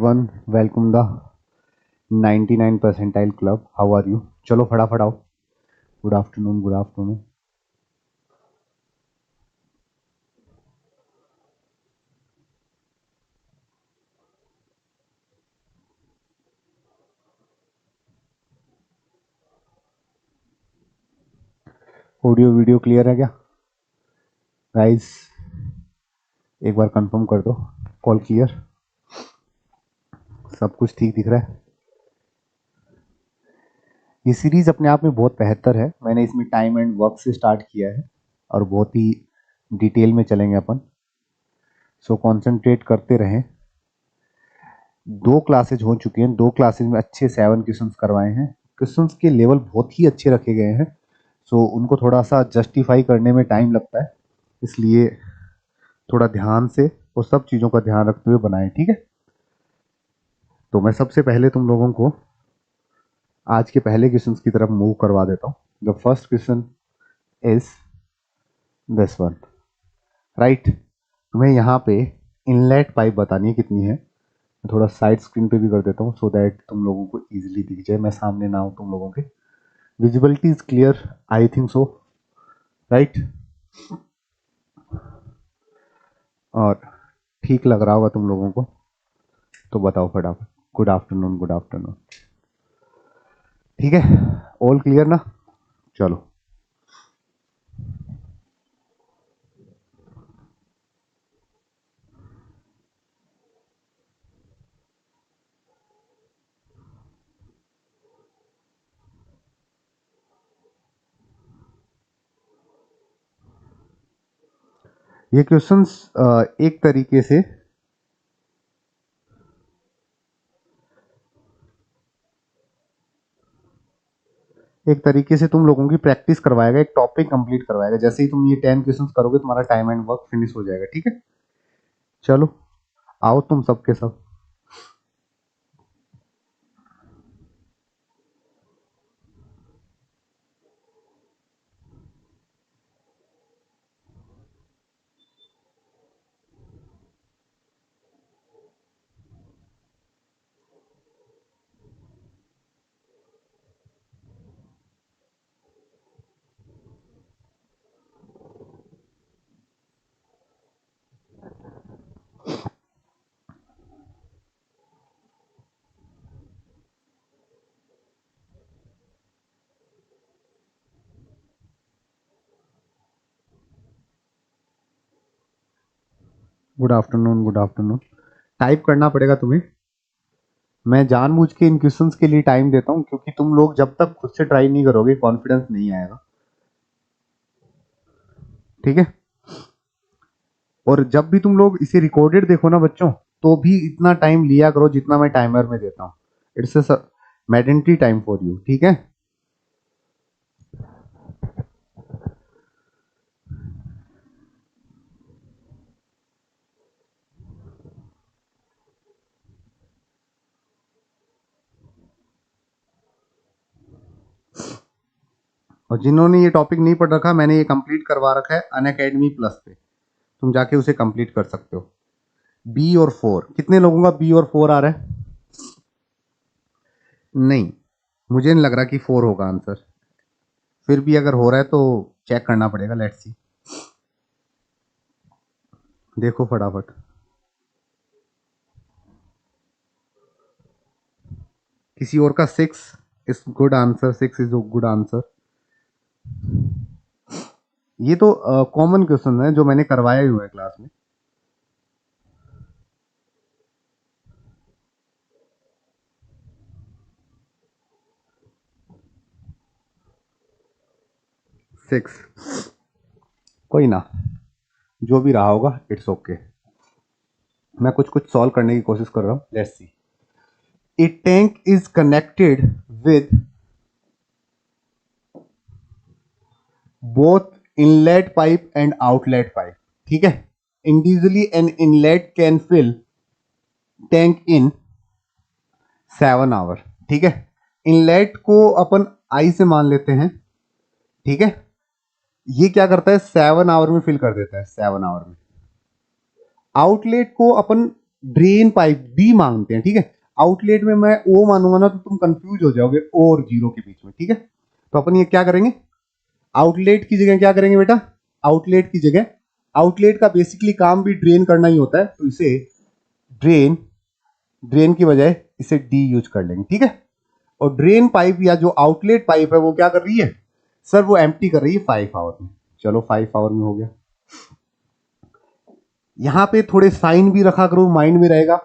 everyone, welcome the 99 percentile club. How are you? चलो फटाफट आओ. Good afternoon, good afternoon. Audio video clear है क्या गाइस? एक बार कंफर्म कर दो. कॉल क्लियर, सब कुछ ठीक दिख रहा है. ये सीरीज अपने आप में बहुत बेहतर है. मैंने इसमें टाइम एंड वर्क से स्टार्ट किया है और बहुत ही डिटेल में चलेंगे अपन. सो कॉन्सेंट्रेट करते रहें. 2 क्लासेज हो चुके हैं. 2 क्लासेज में अच्छे 7 क्वेश्चंस करवाए हैं. क्वेश्चंस के लेवल बहुत ही अच्छे रखे गए हैं. सो उनको थोड़ा सा जस्टिफाई करने में टाइम लगता है, इसलिए थोड़ा ध्यान से वो सब चीज़ों का ध्यान रखते हुए बनाएं. ठीक है, तो मैं सबसे पहले तुम लोगों को आज के पहले क्वेश्चन की तरफ मूव करवा देता हूँ. The first question is this one. Right, तुम्हें यहाँ पे इनलेट पाइप बतानी है कितनी है. मैं थोड़ा साइड स्क्रीन पे भी कर देता हूँ सो दैट तुम लोगों को इजीली दिख जाए, मैं सामने ना हूँ तुम लोगों के. Visibility is clear, I think so. Right, और ठीक लग रहा होगा तुम लोगों को, तो बताओ फटाफट. Good afternoon, good afternoon. ठीक है, ऑल क्लियर ना? चलो. ये क्वेश्चंस एक तरीके से तुम लोगों की प्रैक्टिस करवाएगा, एक टॉपिक कंप्लीट करवाएगा. जैसे ही तुम ये 10 क्वेश्चंस करोगे तुम्हारा टाइम एंड वर्क फिनिश हो जाएगा. ठीक है, चलो आओ तुम सबके सब. Good afternoon, good afternoon. Type करना पड़ेगा तुम्हें. मैं जानबूझ के इन क्वेश्चंस के लिए टाइम देता हूँ क्योंकि तुम लोग जब तक खुद से ट्राई नहीं करोगे कॉन्फिडेंस नहीं आएगा. ठीक है, और जब भी तुम लोग इसे रिकॉर्डेड देखो ना बच्चों, तो भी इतना टाइम लिया करो जितना मैं टाइमर में देता हूँ. It's a mandatory time for you. ठीक है, और जिन्होंने ये टॉपिक नहीं पढ़ रखा, मैंने ये कंप्लीट करवा रखा है अनअकैडमी प्लस पे. तुम जाके उसे कंप्लीट कर सकते हो. बी और 4, कितने लोगों का बी और 4 आ रहा है? नहीं, मुझे नहीं लग रहा कि 4 होगा आंसर. फिर भी अगर हो रहा है तो चेक करना पड़ेगा. लेट्स सी, देखो फटाफट. किसी और का 6 is good answer. 6 is good answer. ये तो कॉमन क्वेश्चन है जो मैंने करवाया ही हुआ है क्लास में. सिक्स, कोई ना, जो भी रहा होगा इट्स ओके. मैं कुछ कुछ सॉल्व करने की कोशिश कर रहा हूँ. Let's see. A tank is connected with both inlet pipe and outlet pipe. ठीक है, individually an inlet can fill tank in 7 hour. ठीक है, इनलेट को अपन आई से मान लेते हैं. ठीक है, ये क्या करता है 7 आवर में फिल कर देता है. 7 आवर में. आउटलेट को अपन ड्रेन पाइप डी मांगते हैं, ठीक है। आउटलेट में मैं ओ मानूंगा ना तो तुम कंफ्यूज हो जाओगे ओ और जीरो के बीच में, ठीक है। तो अपन ये क्या करेंगे, आउटलेट की जगह क्या करेंगे बेटा, आउटलेट की जगह, आउटलेट का बेसिकली काम भी ड्रेन करना ही होता है, तो इसे ड्रेन, ड्रेन की बजाय इसे डी यूज कर लेंगे, ठीक है। और ड्रेन पाइप या जो आउटलेट पाइप है वो क्या कर रही है सर, वो एम्प्टी कर रही है 5 आवर में। चलो 5 आवर में हो गया। यहां पे थोड़े साइन भी रखा करो, माइंड में रहेगा।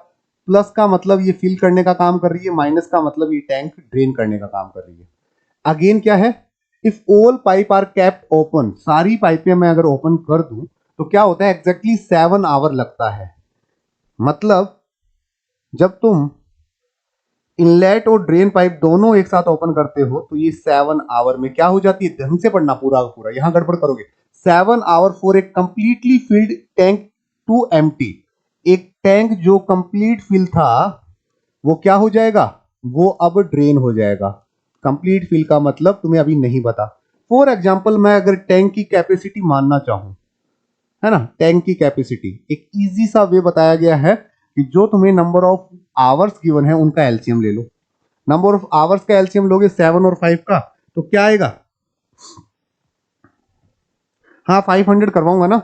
प्लस का मतलब ये फिल करने का काम कर रही है, माइनस का मतलब ये टैंक ड्रेन करने का काम कर रही है। अगेन क्या है, if all pipe are kept open, सारी पाइपें मैं अगर ओपन कर दूं तो क्या होता है, एग्जैक्टली 7 आवर लगता है। मतलब जब तुम इनलेट और ड्रेन पाइप दोनों एक साथ ओपन करते हो तो ये 7 आवर में क्या हो जाती है, ढंग से पढ़ना पूरा पूरा, यहां गड़बड़ करोगे। 7 hour for a completely filled tank to empty. एक टैंक जो कंप्लीट फिल था वो क्या हो जाएगा, वो अब ड्रेन हो जाएगा। कंप्लीट फिल का मतलब तुम्हें अभी नहीं पता। फॉर एग्जाम्पल मैं अगर टैंक की कैपेसिटी मानना चाहूं, है ना, टैंक की कैपेसिटी एक इजी सा वे बताया गया है कि जो तुम्हें नंबर ऑफ आवर्स गिवन है उनका एलसीएम ले लो। नंबर ऑफ आवर्स का एलसीएम लोगे 7 और 5 का तो क्या आएगा, हाँ 500 करवाऊंगा ना,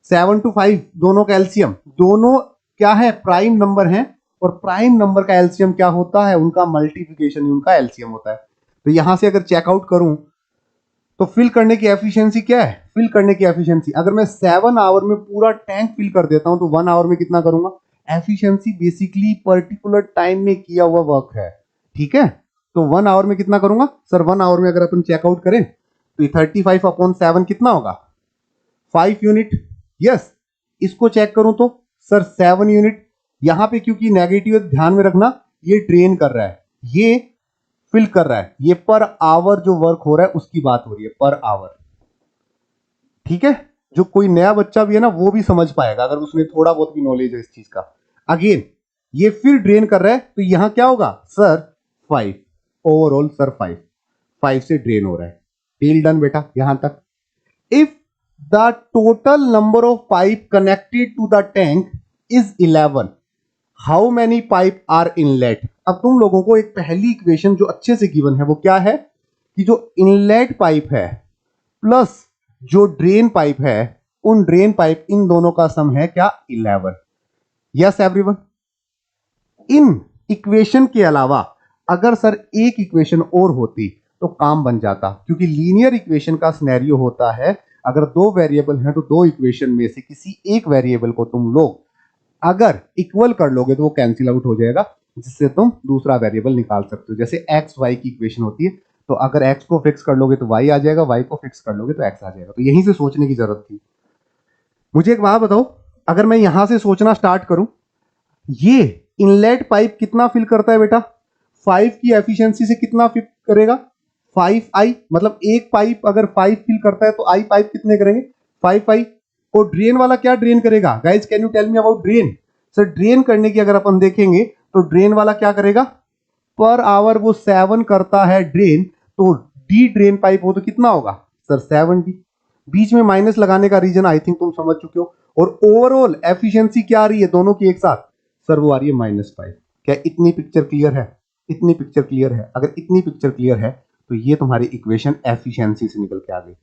7 to 5 दोनों का एलसीएम, दोनों क्या है प्राइम नंबर है, और प्राइम नंबर का एलसीएम क्या होता है, उनका मल्टीप्लिकेशन ही उनका एलसीएम होता है। तो यहां से अगर चेकआउट करूं तो फिल करने की एफिशिएंसी क्या है, फिल करने की एफिशिएंसी अगर मैं 7 आवर में पूरा टैंक फिल कर देता हूं तो 1 आवर में कितना करूंगा। एफिशिएंसी बेसिकली पर्टिकुलर टाइम में किया हुआ वर्क है, ठीक है। तो 1 आवर में कितना करूंगा सर, 1 आवर में अगर अपन चेकआउट करें तो 35/7 कितना होगा, 5 यूनिट। यस, इसको चेक करूं तो सर 7 यूनिट। यहां पे क्योंकि नेगेटिव ध्यान में रखना, ये ड्रेन कर रहा है, ये फिल कर रहा है, ये पर आवर जो वर्क हो रहा है उसकी बात हो रही है, पर आवर, ठीक है। जो कोई नया बच्चा भी है ना वो भी समझ पाएगा अगर उसने थोड़ा बहुत भी नॉलेज है इस चीज का। अगेन ये फिर ड्रेन कर रहा है तो यहां क्या होगा सर 5 ओवरऑल, सर 5 से ड्रेन हो रहा है। टील डन बेटा यहां तक। If the total number of pipe connected to the tank is 11, how many pipe are inlet. अब तुम लोगों को एक पहली इक्वेशन जो अच्छे से गिवन है वो क्या है कि जो इनलेट पाइप है प्लस जो ड्रेन पाइप है, उन ड्रेन पाइप इन दोनों का सम है क्या 11। Yes everyone. इन इक्वेशन के अलावा अगर सर एक इक्वेशन और होती तो काम बन जाता, क्योंकि लीनियर इक्वेशन का सिनेरियो होता है अगर दो वेरिएबल हैं तो दो इक्वेशन में से किसी एक वेरिएबल को तुम लोग अगर इक्वल कर लोगे तो वो कैंसिल आउट हो जाएगा, जिससे तुम दूसरा वेरिएबल निकाल सकते हो। जैसे एक्स वाई की इक्वेशन होती है, तो अगर एक्स को फिक्स कर लोगे तो वाई आ जाएगा, वाई को फिक्स कर लोगे तो एक्स आ जाएगा। तो यहीं से सोचने की जरूरत थी। मुझे एक बात बताओ, अगर मैं यहां से सोचना स्टार्ट करूं, ये इनलेट पाइप कितना फिल करता है बेटा, 5 की एफिशिएंसी से कितना फिल करेगा 5i, मतलब एक पाइप अगर 5 फिल करता है तो आई पाइप कितने करेंगे 5i। और ड्रेन वाला क्या ड्रेन करेगा, guys can you tell me about drain. Sir drain करने की अगर अपन देखेंगे तो ड्रेन वाला क्या करेगा, पर आवर वो 7 करता है ड्रेन, तो डी ड्रेन पाइप हो तो कितना होगा सर 7d। बीच में माइनस लगाने का रीजन आई थिंक तुम समझ चुके हो। और ओवरऑल एफिशिएंसी क्या आ रही है दोनों की एक साथ, सर वो आ रही है -5। क्या इतनी पिक्चर क्लियर है, इतनी पिक्चर क्लियर है। अगर इतनी पिक्चर क्लियर है तो ये तुम्हारी इक्वेशन एफिशिएंसी से निकल के आ गई,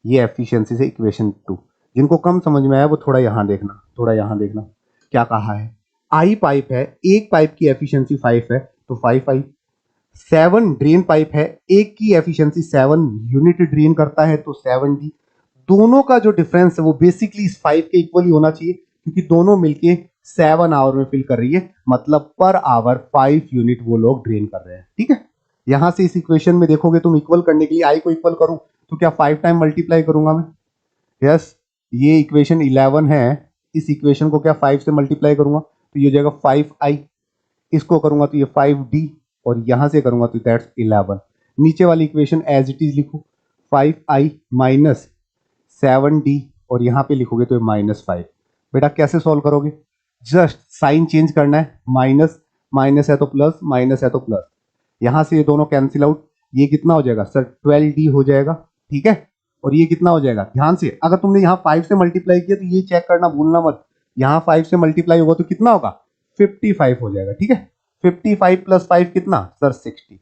ये एफिशिएंसी से इक्वेशन 2। जिनको कम समझ में आया वो थोड़ा यहां देखना, थोड़ा यहां देखना क्या कहा है। आई पाइप है, एक पाइप की एफिशिएंसी 5 है तो 5i। 7 ड्रेन पाइप है, एक की एफिशिएंसी 7 यूनिट ड्रेन करता है तो 7d। दोनों का जो डिफरेंस है वो बेसिकली इस 5 के इक्वल ही होना चाहिए, क्योंकि दोनों मिलके 7 आवर में फिल कर रही है, मतलब पर आवर 5 यूनिट वो लोग ड्रेन कर रहे हैं, ठीक है। यहां से इस इक्वेशन में देखोगे तुम, इक्वल करने के लिए आई को इक्वल करूं तो क्या 5 टाइम मल्टीप्लाई करूंगा मैं, यस। ये इक्वेशन 11 है, इस इक्वेशन को क्या 5 से मल्टीप्लाई करूंगा तो ये हो जाएगा 5i। इसको करूंगा तो ये 5d, और यहां से करूंगा तो दैट्स 11। नीचे वाली इक्वेशन एज इट इज लिखो, 5i माइनस 7d, और यहां पे लिखोगे तो -5। बेटा कैसे सॉल्व करोगे, जस्ट साइन चेंज करना है, माइनस माइनस है तो प्लस, माइनस है तो प्लस, यहां से ये दोनों कैंसिल आउट। ये कितना हो जाएगा सर 12d हो जाएगा, ठीक है। और ये कितना हो जाएगा, ध्यान से अगर तुमने यहाँ 5 से मल्टीप्लाई किया तो ये चेक करना भूलना मत यहां 5 से मल्टीप्लाई होगा तो कितना होगा 55 हो जाएगा। ठीक है, 55 प्लस 5 कितना सर 60।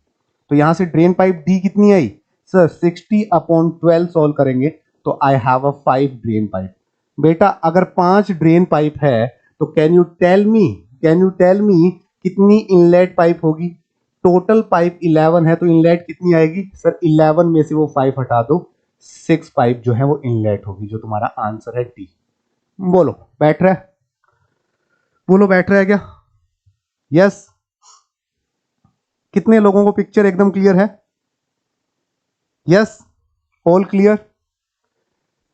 तो यहां से ड्रेन पाइप डी कितनी आई सर 60/12 सॉल्व करेंगे तो I have a 5 drain pipe. बेटा अगर 5 ड्रेन पाइप है तो कैन यू टेल मी कितनी इनलेट पाइप होगी। टोटल पाइप 11 है तो इनलेट कितनी आएगी सर 11 में से वो 5 हटा दो, 6 पाइप जो है वो इनलेट होगी, जो तुम्हारा आंसर है डी। बोलो बैठ रहा है, बोलो बैठ रहा है क्या? यस। कितने लोगों को पिक्चर एकदम क्लियर है? Yes, all clear.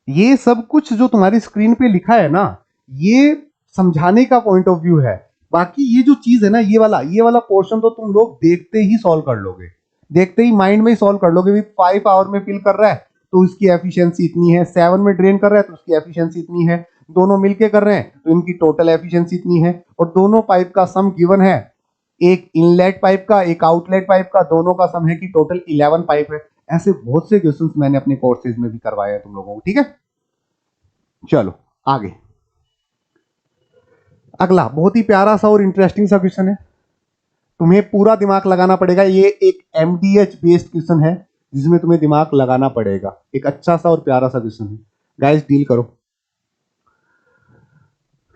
ये सब कुछ जो तुम्हारी स्क्रीन पे लिखा है ना, ये समझाने का पॉइंट ऑफ व्यू है। बाकी ये जो चीज है ना, ये वाला पोर्शन तो तुम लोग देखते ही सॉल्व कर लोगे, देखते ही माइंड में ही सॉल्व कर लोगे। 5 आवर में फिल कर रहा है तो उसकी एफिशिएंसी इतनी है, 7 में ड्रेन कर रहा है तो उसकी एफिशिएंसी इतनी है, दोनों मिलके कर रहे हैं तो इनकी टोटल एफिशिएंसी इतनी है, और दोनों पाइप का सम गिवन है, एक इनलेट पाइप का एक आउटलेट पाइप का, दोनों का सम है कि टोटल 11 पाइप है। ऐसे बहुत से क्वेश्चंस मैंने अपने कोर्सेज में भी करवाए हैं तुम लोगों को। ठीक है, चलो आगे। अगला बहुत ही प्यारा सा और इंटरेस्टिंग सा क्वेश्चन है, तुम्हें पूरा दिमाग लगाना पड़ेगा। ये एक एमडीएच बेस्ड क्वेश्चन है जिसमें तुम्हें दिमाग लगाना पड़ेगा। एक अच्छा सा और प्यारा सा क्वेश्चन है, गाइस डील करो।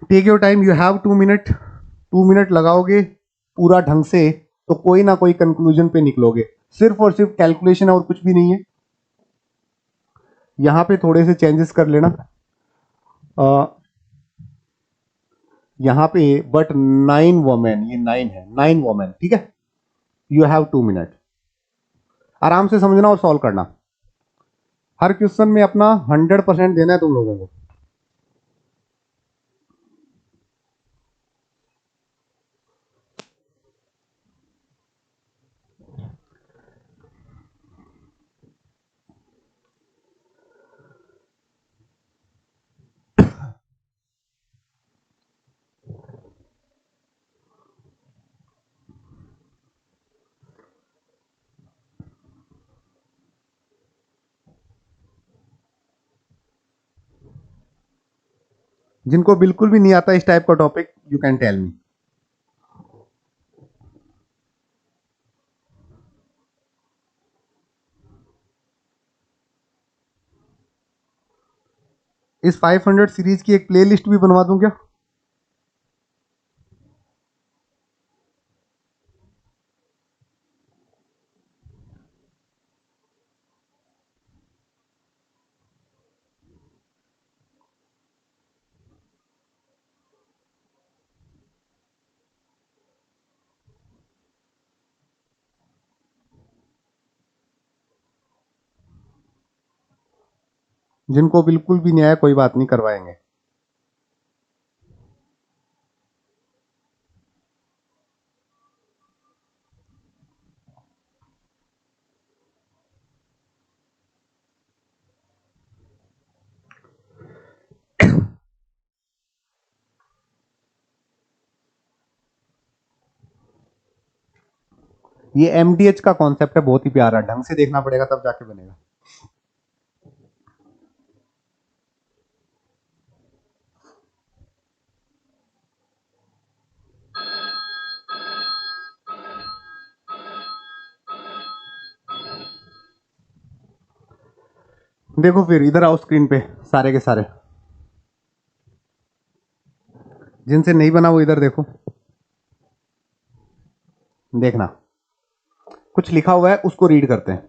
Take your time, you have 2 minute. 2 minute लगाओगे पूरा ढंग से तो कोई ना कोई कंक्लूजन पे निकलोगे। सिर्फ और सिर्फ कैलकुलेशन है और कुछ भी नहीं है। यहां पे थोड़े से चेंजेस कर लेना यहां पे, बट 9 वोमेन, ये 9 है, 9 वोमेन। ठीक है, यू हैव 2 मिनट। आराम से समझना और सॉल्व करना। हर क्वेश्चन में अपना 100% देना है तुम लोगों को। जिनको बिल्कुल भी नहीं आता इस टाइप का topic, you can tell me. इस 500 सीरीज की एक प्लेलिस्ट भी बनवा दूं क्या? जिनको बिल्कुल भी नहीं आया कोई बात नहीं, करवाएंगे। ये एमडीएच का कॉन्सेप्ट है, बहुत ही प्यारा, ढंग से देखना पड़ेगा तब जाके बनेगा। देखो फिर इधर आओ स्क्रीन पे सारे के सारे, जिनसे नहीं बना वो इधर देखो, देखना कुछ लिखा हुआ है उसको रीड करते हैं।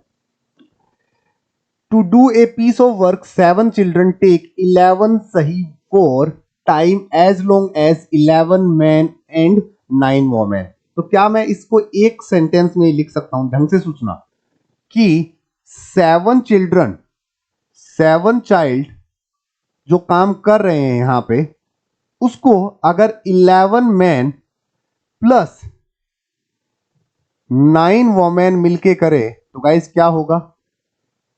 To do a piece of work 7 children take 11 सही for time as long as 11 man and 9 women. तो क्या मैं इसको एक सेंटेंस में लिख सकता हूं? ढंग से सोचना कि 7 चिल्ड्रन, 7 चाइल्ड जो काम कर रहे हैं यहां पे, उसको अगर 11 मैन प्लस 9 वोमेन मिलके करे तो गाइस क्या होगा?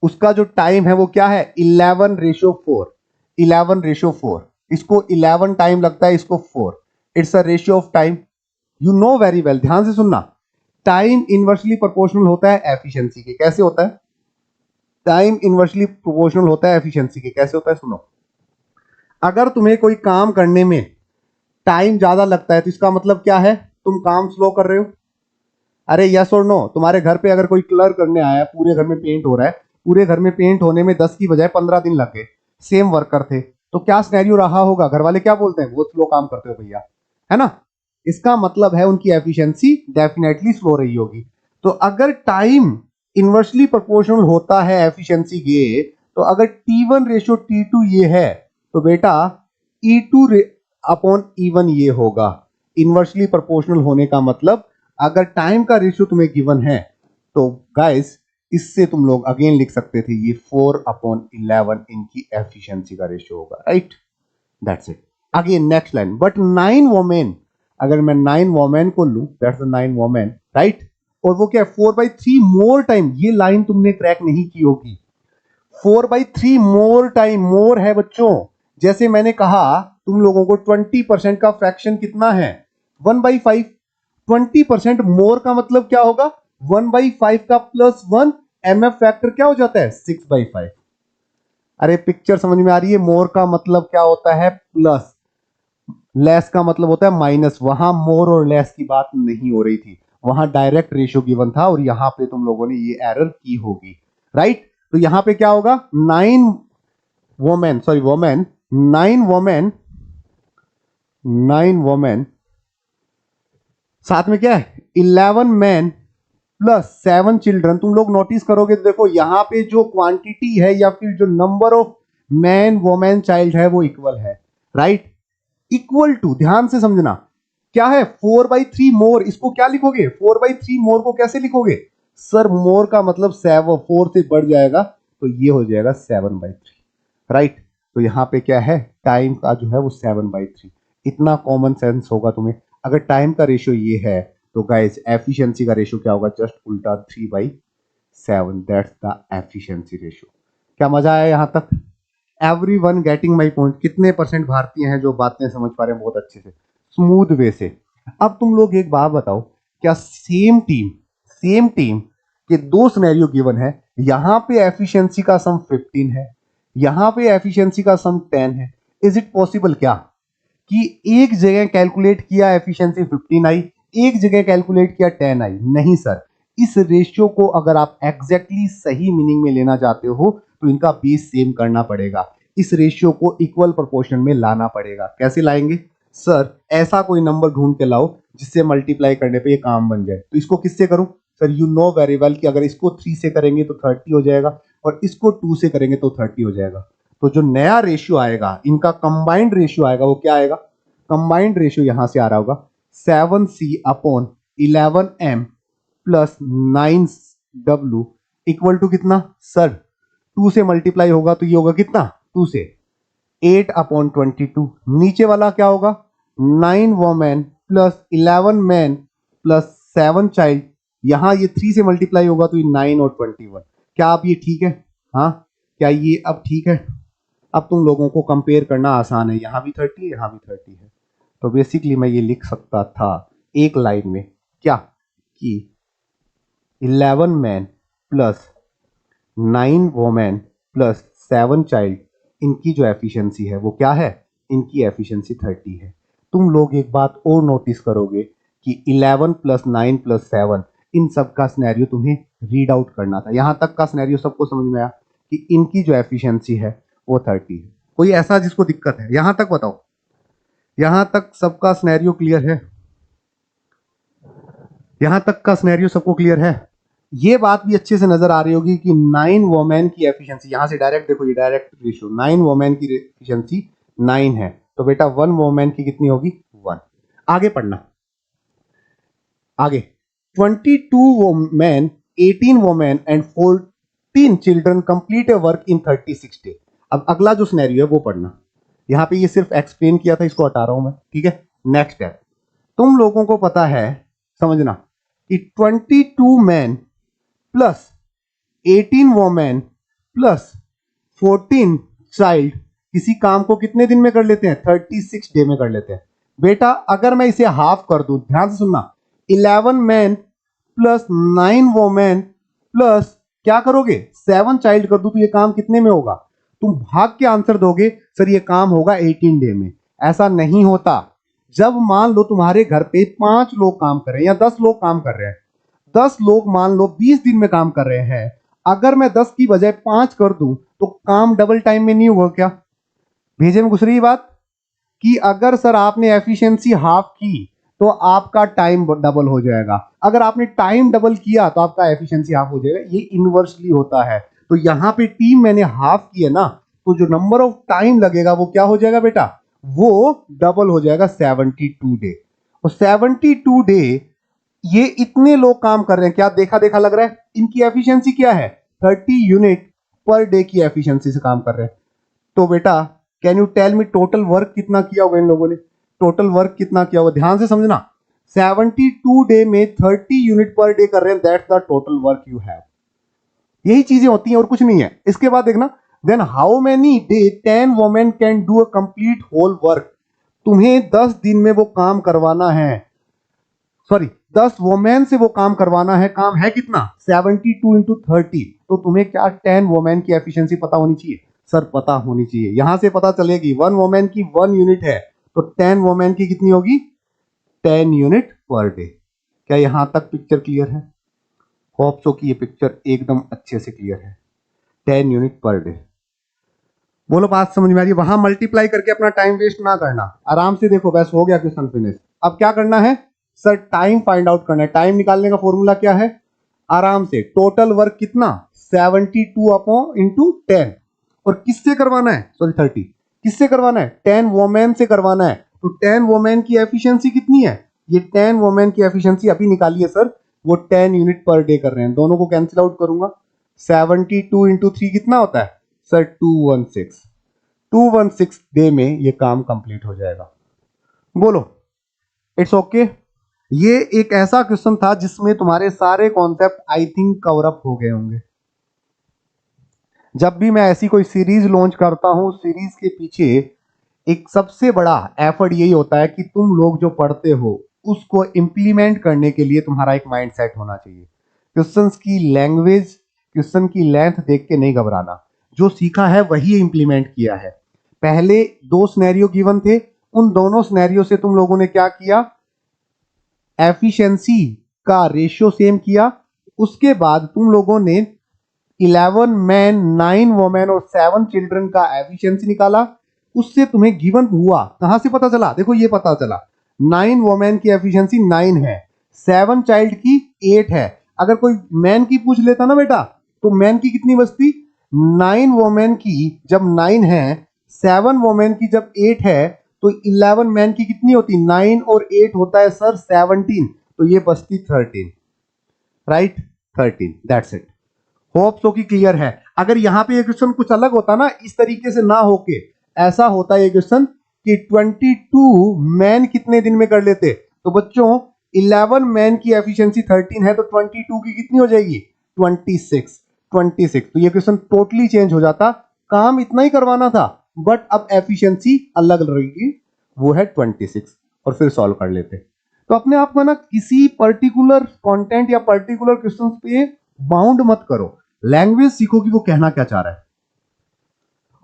उसका जो टाइम है वो क्या है 11:4। 11:4, इसको 11 टाइम लगता है, इसको 4। It's a ratio of time, you know very well. ध्यान से सुनना, टाइम इनवर्सली प्रोपोर्शनल होता है एफिशिएंसी के। कैसे होता है? टाइम इनवर्सली प्रोपोर्शनल होता है एफिशिएंसी के। कैसे होता है? सुनो, अगर तुम्हें कोई काम करने में टाइम ज्यादा लगता है तो इसका मतलब क्या है, तुम काम स्लो कर रहे हो। अरे यस और नो, तुम्हारे घर पे अगर कोई कलर करने आया, पूरे घर में पेंट हो रहा है, पूरे घर में पेंट होने में 10 की बजाय 15 दिन लग गए, सेम वर्कर थे, तो क्या सिनेरियो रहा होगा, घर वाले क्या बोलते हैं, बहुत स्लो काम करते हो भैया, है ना। इसका मतलब है उनकी एफिशिएंसी डेफिनेटली स्लो रही होगी। तो अगर टाइम इनवर्सली प्रोपोर्शनल होता है एफिशिएंसी के, तो अगर T1 रेशियो T2 ये है, तो बेटा E2 अपॉन E1 ये होगा। इनवर्सली प्रोपोर्शनल होने का मतलब अगर टाइम का रेशियो तुम्हें गिवन है, तो गाइस इससे तुम लोग अगेन लिख सकते थे ये 4/11 इनकी एफिशिएंसी का रेशियो होगा, right. That's it. Again next line, but 9 women, अगर मैं 9 वोमेन को लूं, दैट्स द 9 वोमेन, राइट, और वो क्या है 4/3 मोर टाइम, ये लाइन तुमने क्रैक नहीं की होगी। 4/3 मोर टाइम, मोर है बच्चों, जैसे मैंने कहा तुम लोगों को 20% का फ्रैक्शन कितना है, 1/5। 20% मोर का मतलब क्या होगा, 1/5 का +1, MF फैक्टर क्या हो जाता है 6/5। अरे पिक्चर समझ में आ रही है, मोर का मतलब क्या होता है प्लस, लेस का मतलब होता है माइनस। वहां मोर और लेस की बात नहीं हो रही थी, वहां डायरेक्ट रेशियो गिवन था, और यहां पे तुम लोगों ने ये एरर की होगी, राइट। तो यहां पे क्या होगा, 9 women, sorry women, 9 women, 9 women, साथ में क्या है 11 मैन प्लस 7 चिल्ड्रन। तुम लोग नोटिस करोगे तो देखो यहां पे जो क्वांटिटी है या फिर जो number of man women child है वो इक्वल है, राइट। इक्वल टू, ध्यान से समझना, क्या है 4/3 मोर, इसको क्या लिखोगे 4/3 मोर को कैसे लिखोगे, सर मोर का मतलब 7, 4 से बढ़ जाएगा तो ये हो जाएगा 7/3, राइट। तो यहां पे क्या है, टाइम का जो है वो 7/3। इतना कॉमन सेंस होगा तुम्हें। अगर टाइम का रेशियो ये है तो गाइस एफिशिएंसी का रेशियो क्या होगा, जस्ट उल्टा 3/7, दैट्स द एफिशिएंसी रेशियो। क्या मजा आया यहां तक, एवरीवन गेटिंग माय पॉइंट। कितने परसेंट भारतीय हैं जो बातें समझ पा रहे हैं बहुत अच्छे से, स्मूथ वे से। अब तुम लोग एक बात बताओ, क्या सेम टीम के दो सिनेरियो गिवन है, यहां पे एफिशिएंसी का सम 15 है, यहां पे एफिशिएंसी का सम 10 है। इज इट पॉसिबल क्या कि एक जगह कैलकुलेट किया एफिशिएंसी 15 आई, एक जगह कैलकुलेट किया 10 आई? नहीं सर, इस रेशियो को अगर आप एग्जैक्टली सही मीनिंग में लेना चाहते हो तो इनका बेस सेम करना पड़ेगा, इस रेशियो को इक्वल प्रोपोर्शन में लाना पड़ेगा। कैसे लाएंगे सर, ऐसा कोई नंबर ढूंढ के लाओ जिससे मल्टीप्लाई करने पे ये काम बन जाए। तो इसको किससे करूं sir, you know very well कि अगर इसको 3 से करेंगे तो 30 हो जाएगा, और इसको 2 से करेंगे तो 30 हो जाएगा। तो जो नया रेशियो आएगा, इनका कंबाइंड रेशियो आएगा, वो क्या आएगा, कंबाइंड रेशियो यहां से आ रहा होगा 7C/11M plus 9W equal to कितना सर, 2 से मल्टीप्लाई होगा तो ये होगा कितना, 2 से 8/22। नीचे वाला क्या होगा, 9 women plus 11 man plus 7 child, यहां ये 3 से मल्टीप्लाई होगा तो ये 9 और 21। क्या अब ये ठीक है, हाँ क्या ये अब ठीक है। अब तुम लोगों को कंपेयर करना आसान है, यहां भी 30 है, यहां भी 30 है, तो बेसिकली मैं ये लिख सकता था एक लाइन में क्या, कि 11 man plus 9 women plus 7 child, इनकी जो एफिशिएंसी है वो क्या है, इनकी एफिशिएंसी 30 है। तुम लोग एक बात और नोटिस करोगे कि 11 प्लस 9 प्लस 7, इन सब का सिनेरियो तुम्हें रीड आउट करना था। यहां तक का सिनेरियो सबको समझ में आया कि इनकी जो एफिशिएंसी है वो 30 है। कोई ऐसा जिसको दिक्कत है, यहां तक बताओ, यहां तक सबका सिनेरियो क्लियर है, यहां तक का सिनेरियो सबको क्लियर है। ये बात भी अच्छे से नजर आ रही होगी कि 9 वोमेन की एफिशिएंसी, यहां से डायरेक्ट देखो, ये डायरेक्ट रेशियो 9 वोमेन की एफिशिएंसी 9 है, तो बेटा 1 वोमेन की कितनी होगी 1। आगे पढ़ना, आगे 22 women, 18 women and 14 children complete A work in 36 day. अब अगला जो सिनेरियो है वो पढ़ना, यहां पे ये सिर्फ एक्सप्लेन किया था, इसको हटा रहा हूं मैं, ठीक है। नेक्स्ट है, तुम लोगों को पता है, समझना, कि 22 man plus 18 women plus 14 child किसी काम को कितने दिन में कर लेते हैं, 36 डे में कर लेते हैं। बेटा अगर मैं इसे हाफ कर दूं, ध्यान से सुनना, 11 मैन प्लस 9 वोमेन प्लस क्या करोगे 7 चाइल्ड कर दूं तो ये काम कितने में होगा, तुम भाग के आंसर दोगे सर ये काम होगा 18 डे में। ऐसा नहीं होता, जब मान लो तुम्हारे घर पे 5 लोग काम कर रहे हैं या 10 लोग काम कर रहे हैं, 10 लोग मान लो 20 दिन में काम कर रहे हैं, अगर मैं 10 की बजाय 5 कर दूं तो काम डबल टाइम में नहीं होगा क्या? भेजे में घुस रही बात कि अगर सर आपने एफिशिएंसी हाफ की तो आपका टाइम डबल हो जाएगा, अगर आपने टाइम डबल किया तो आपका एफिशिएंसी हाफ हो जाएगा। ये इनवर्सली होता है। तो यहां पे टीम मैंने हाफ की है ना, तो जो नंबर ऑफ टाइम लगेगा वो क्या हो जाएगा बेटा, वो डबल हो जाएगा 72 डे। और 72 डे ये इतने लोग काम कर रहे हैं, क्या देखा देखा लग रहा है? इनकी एफिशिएंसी क्या है? 30 यूनिट पर डे की एफिशिएंसी से काम कर रहे हैं। तो बेटा can you tell me total work कितना किया होगा इन लोगों ने? टोटल वर्क कितना किया होगा, ध्यान से समझना। 72 डे में 30 यूनिट पर डे कर रहे हैं, that's the total work you have. यही चीजें होती हैं और कुछ नहीं है। इसके बाद देखना, then how many day 10 women can do a complete whole work. तुम्हें 10 दिन में वो काम करवाना है, सॉरी 10 वोमेन से वो काम करवाना है। काम है कितना? 72 इंटू 30। तो तुम्हें क्या 10 वोमेन की एफिशिएंसी पता होनी चाहिए? सर पता होनी चाहिए। यहां से पता चलेगी 1 वोमेन की 1 यूनिट है, तो 10 वोमेन की कितनी होगी? 10 यूनिट पर डे। क्या यहां तक पिक्चर क्लियर है? होप सो कि ये पिक्चर एकदम अच्छे से क्लियर है। 10 यूनिट पर डे। बोलो बात समझ में आ रही है? वहां मल्टीप्लाई करके अपना टाइम वेस्ट ना करना, आराम से देखो, बस हो गया क्वेश्चन फिनिश। अब क्या करना है सर? टाइम फाइंड आउट करना है। टाइम निकालने का फॉर्मूला क्या है? आराम से, टोटल वर्क कितना? 72 अपॉन इंटू 10। और किससे करवाना है? सॉरी 30। किससे करवाना है? 10 वोमेन से करवाना है। तो 10 वोमेन की एफिशिएंसी कितनी है? ये 10 वोमेन की एफिशिएंसी अभी निकाली है सर, वो 10 यूनिट पर डे कर रहे हैं। दोनों को कैंसिल आउट करूंगा। 72 इंटू 3 कितना होता है सर? 216। 216 डे में ये काम कंप्लीट हो जाएगा। बोलो इट्स ओके। ये एक ऐसा क्वेश्चन था जिसमें तुम्हारे सारे concept I think cover up हो गए होंगे। जब भी मैं ऐसी कोई सीरीज लॉन्च करता हूं, सीरीज के पीछे एक सबसे बड़ा एफर्ट यही होता है कि तुम लोग जो पढ़ते हो उसको इंप्लीमेंट करने के लिए तुम्हारा एक माइंड सेट होना चाहिए। क्वेश्चंस की लैंग्वेज, क्वेश्चन की लेंथ देख के नहीं घबराना। जो सीखा है वही इंप्लीमेंट किया है। पहले 2 सिनेरियो गिवन थे, उन दोनों सिनेरियो से तुम लोगों ने क्या किया? एफिशिएंसी का रेशियो सेम किया। उसके बाद तुम लोगों ने 11 मैन 9 वोमेन और 7 चिल्ड्रन का एफिशिएंसी निकाला। उससे तुम्हें गिवन हुआ, कहां से पता चला? देखो ये पता चला 9 वोमेन की एफिशिएंसी 9 है, 7 चाइल्ड की 8 है। अगर कोई मैन की पूछ लेता ना बेटा, तो मैन की कितनी बचती? 9 वोमेन की जब 9 है, 7 वोमेन की जब 8 है, तो 11 मैन की कितनी होती? 9 और 8 होता है सर 17। तो ये बचती 13, right? 13, that's it. Hope so कि क्लियर है। अगर यहां पे ये क्वेश्चन कुछ अलग होता ना, इस तरीके से ना होके ऐसा होता ये क्वेश्चन कि 22 मैन कितने दिन में कर लेते, तो बच्चों 11 मैन की एफिशिएंसी 13 है, तो 22 की कितनी हो जाएगी? 26। 26। तो ये क्वेश्चन टोटली चेंज हो जाता। काम इतना ही करवाना था, बट अब एफिशिएंसी अलग रहेगी, वो है 26, और फिर सॉल्व कर लेते। तो अपने आप को ना किसी पर्टिकुलर कंटेंट या पर्टिकुलर क्वेश्चंस पे बाउंड मत करो। लैंग्वेज सीखो कि वो कहना क्या चाह रहा है।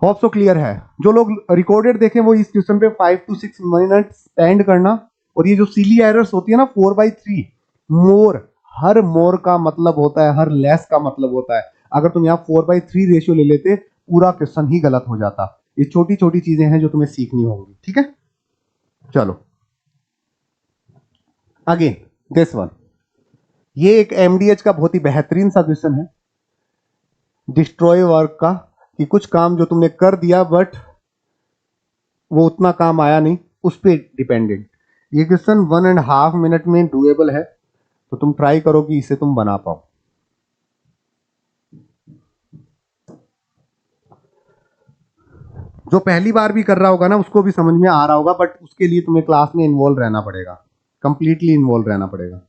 होप सो क्लियर है। जो लोग रिकॉर्डेड देखें वो इस क्वेश्चन पे 5 to 6 मिनट स्पेंड करना। और ये जो सिली एरर्स होती है ना 4/3, मोर, हर मोर का मतलब होता है, हर लेस का मतलब होता है। अगर तुम यहाँ 4/3 रेशियो ले लेते, पूरा क्वेश्चन ही गलत हो जाता। ये छोटी छोटी चीजें हैं जो तुम्हें सीखनी होंगी, ठीक है? चलो अगेन दिस वन, ये एक एमडीएच का बहुत ही बेहतरीन सा क्वेश्चन है, डिस्ट्रॉय वर्क का। कि कुछ काम जो तुमने कर दिया बट वो उतना काम आया नहीं, उस पर डिपेंडेंट। ये क्वेश्चन 1.5 मिनट में डुएबल है, तो तुम ट्राई करो कि इसे तुम बना पाओ। जो पहली बार भी कर रहा होगा ना उसको भी समझ में आ रहा होगा, बट उसके लिए तुम्हें क्लास में इन्वॉल्व रहना पड़ेगा, कंप्लीटली इन्वॉल्व रहना पड़ेगा।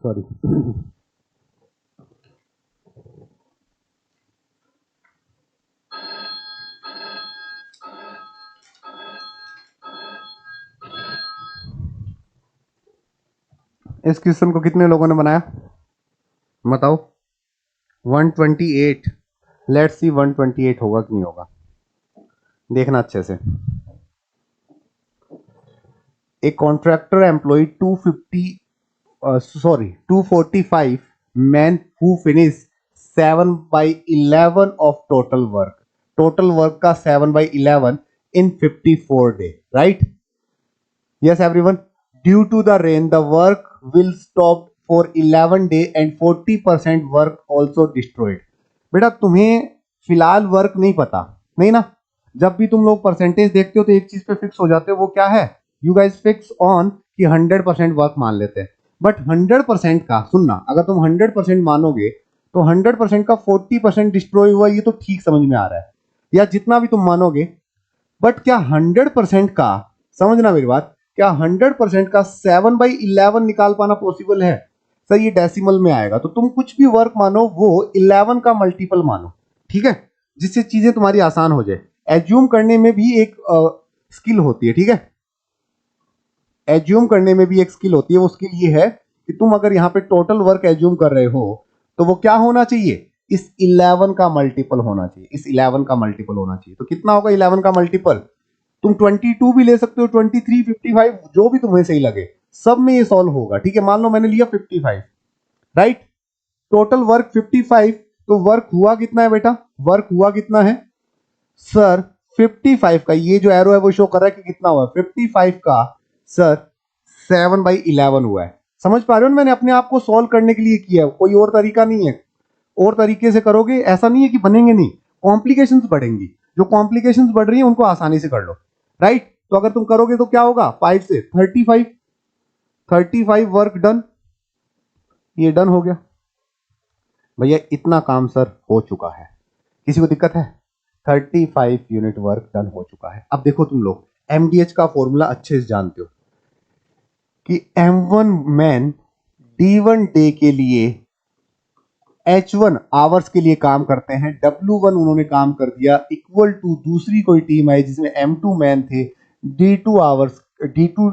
सॉरी। इस क्वेश्चन को कितने लोगों ने बनाया बताओ? 128। लेट्स सी 128 होगा कि नहीं होगा, देखना अच्छे से। A contractor employ 245 man who finish 7/11 of total work. Total work का 7/11 in 54 day, right? Yes everyone. Due to the rain the work will stop for 11 day and 40% work also destroyed. बेटा तुम्हें फिलहाल वर्क नहीं पता, नहीं ना? जब भी तुम लोग परसेंटेज देखते हो तो एक चीज पे फिक्स हो जाते हो, वो क्या है? यू गाइस फिक्स ऑन कि 100% वर्क मान लेते हैं। बट 100% का सुनना, अगर तुम 100% मानोगे तो 100% का 40% डिस्ट्रॉय हुआ, ये तो ठीक समझ में आ रहा है, या जितना भी तुम मानोगे। बट क्या 100% का, समझना मेरी बात, क्या 100% का 7/11 निकाल पाना पॉसिबल है? सर ये डेसिमल में आएगा, तो तुम कुछ भी वर्क मानो वो 11 का मल्टीपल मानो, ठीक है? जिससे चीजें तुम्हारी आसान हो जाए। एज्यूम करने में भी एक स्किल होती है, ठीक है? एज्यूम करने में भी एक स्किल होती है। वो स्किल ये है कि तुम अगर यहाँ पे टोटल वर्क एज्यूम कर रहे हो तो वो क्या होना चाहिए? इस 11 का मल्टीपल होना चाहिए, इस 11 का मल्टीपल होना चाहिए। तो कितना होगा 11 का मल्टीपल? तुम 22 भी ले सकते हो, 23, 55, जो भी तुम्हें सही लगे, सब में ये सॉल्व होगा, ठीक है? मान लो मैंने लिया 55, राइट? टोटल वर्क 55, तो वर्क हुआ कितना है बेटा? वर्क हुआ कितना है सर? 55 का, ये जो एरो है वो शो कर रहा है कि कितना हुआ 55 का सर 7/11 हुआ है। समझ पा रहे हो ना? मैंने अपने आप को सॉल्व करने के लिए किया है, कोई और तरीका नहीं है। और तरीके से करोगे ऐसा नहीं है कि बनेंगे नहीं, कॉम्प्लिकेशंस बढ़ेंगी। जो कॉम्प्लिकेशंस बढ़ रही है उनको आसानी से कर लो, राइट? तो अगर तुम करोगे तो क्या होगा? 5 से 35 वर्क डन। ये डन हो गया भैया, इतना काम सर हो चुका है। किसी को दिक्कत है? 35 यूनिट वर्क डन हो चुका है। अब देखो तुम लोग एमडीएच का फॉर्मूला अच्छे से जानते हो कि M1 मैन D1 डे के लिए H1 आवर्स के लिए काम करते हैं, W1 उन्होंने काम कर दिया, इक्वल टू दूसरी कोई टीम आई जिसमें M2 मैन थे D2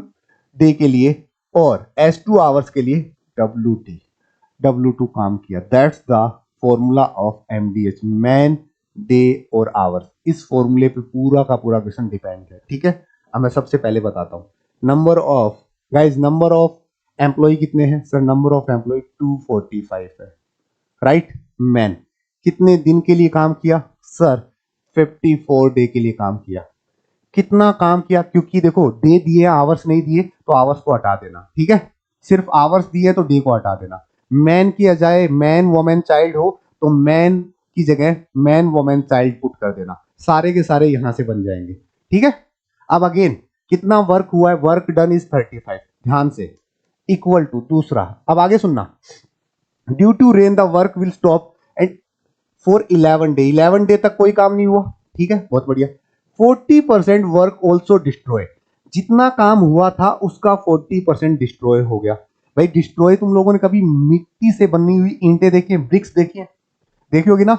डे के लिए, और S2 आवर्स के लिए W2 काम किया। That's the formula of MDH, man, day और आवर्स। इस फॉर्मूले पे पूरा का पूरा क्वेश्चन डिपेंड है, ठीक है? अब मैं सबसे पहले बताता हूँ number of, guys number of employ कितने हैं सर? नंबर ऑफ एम्प्लॉय 245 है, राइट? मैन कितने दिन के लिए काम किया सर? 54 डे के लिए काम किया। कितना काम किया? क्योंकि देखो डे दिए आवर्स नहीं दिए तो आवर्स को हटा देना, ठीक है? सिर्फ आवर्स दिए तो डे को हटा देना। मैन की बजाय मैन वोमेन चाइल्ड हो तो मैन की जगह मैन वोमेन चाइल्ड पुट कर देना, सारे के सारे यहां से बन जाएंगे, ठीक है? अब अगेन कितना वर्क हुआ है? वर्क डन इज 35, ध्यान से, इक्वल टू दूसरा। अब आगे सुनना, due to rain the work will stop and for 11 day, 11 day तक कोई काम नहीं हुआ, ठीक है? बहुत बढ़िया। 40% वर्क ऑल्सो डिस्ट्रॉय, जितना काम हुआ था उसका 40% डिस्ट्रॉय हो गया। भाई डिस्ट्रॉय, तुम लोगों ने कभी मिट्टी से बनी हुई ईंटें देखी हैं? ब्रिक्स देखी हैं? देखी होगी ना?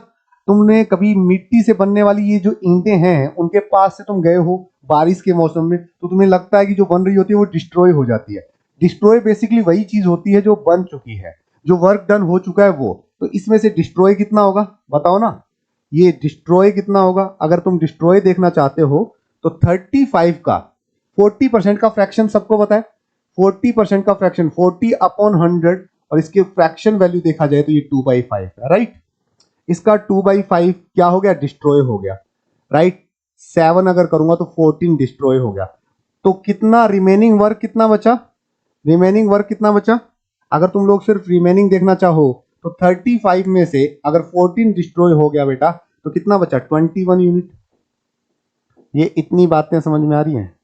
तुमने कभी मिट्टी से बनने वाली ये जो ईंटें हैं उनके पास से तुम गए हो बारिश के मौसम में, तो तुम्हें लगता है कि जो बन रही होती है वो डिस्ट्रॉय हो जाती है। डिस्ट्रॉय बेसिकली वही चीज होती है जो बन चुकी है, जो वर्क डन हो चुका है वो। तो इसमें से डिस्ट्रॉय कितना होगा बताओ ना? ये डिस्ट्रॉय कितना होगा? अगर तुम डिस्ट्रॉय देखना चाहते हो तो 35 का 40% का फ्रैक्शन सबको पता है। 40% का फ्रैक्शन 40/100, और इसके फ्रैक्शन वैल्यू देखा जाए तो ये 2/5 है, राइट? इसका 2/5 क्या हो गया? डिस्ट्रॉय हो गया, राइट? 7 अगर करूंगा तो 14 डिस्ट्रॉय हो गया। तो कितना रिमेनिंग वर्क कितना बचा? रिमेनिंग वर्क कितना बचा? अगर तुम लोग सिर्फ रिमेनिंग देखना चाहो तो 35 में से अगर 14 डिस्ट्रॉय हो गया बेटा तो कितना बचा? 21 यूनिट। ये इतनी बातें समझ में आ रही हैं?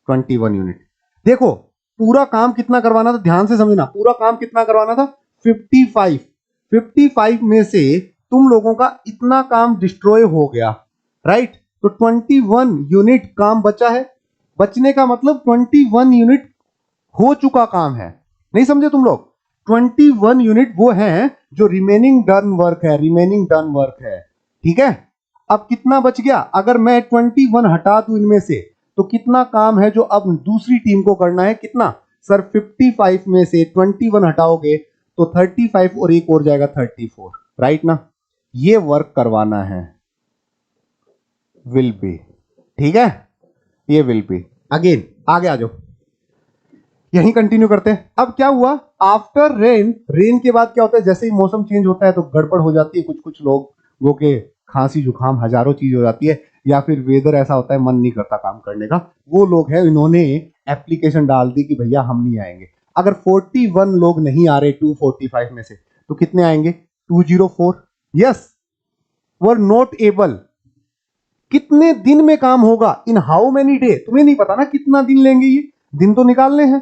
21 यूनिट। देखो पूरा काम कितना करवाना था, ध्यान से समझना, पूरा काम कितना करवाना था? 55। 55 में से तुम लोगों का इतना काम डिस्ट्रॉय हो गया, राइट? तो 21 यूनिट काम बचा है। बचने का मतलब 21 यूनिट हो चुका काम है। नहीं समझे तुम लोग? 21 यूनिट वो है जो रिमेनिंग डन वर्क है, रिमेनिंग डन वर्क है। ठीक है, अब कितना बच गया? अगर मैं 21 हटा दूं इनमें से तो कितना काम है जो अब दूसरी टीम को करना है? कितना सर? 55 में से 21 हटाओगे तो 35 और एक और जाएगा 34, राइट ना? ये वर्क करवाना है, विल बी। ठीक है, ये विल बी। अगेन आगे आ जाओ, यहीं कंटिन्यू करते हैं। अब क्या हुआ आफ्टर रेन? रेन के बाद क्या होता है? जैसे ही मौसम चेंज होता है तो गड़बड़ हो जाती है, कुछ कुछ लोगों के खांसी जुकाम हजारों चीज हो जाती है, या फिर वेदर ऐसा होता है मन नहीं करता काम करने का। वो लोग हैं, इन्होंने एप्लीकेशन डाल दी कि भैया हम नहीं आएंगे। अगर 41 लोग नहीं आ रहे 245 में से, तो कितने आएंगे? 204। Yes, were not able. कितने दिन में काम होगा? In how many day? तुम्हें नहीं पता ना कितना दिन लेंगे, ये दिन तो निकालने हैं।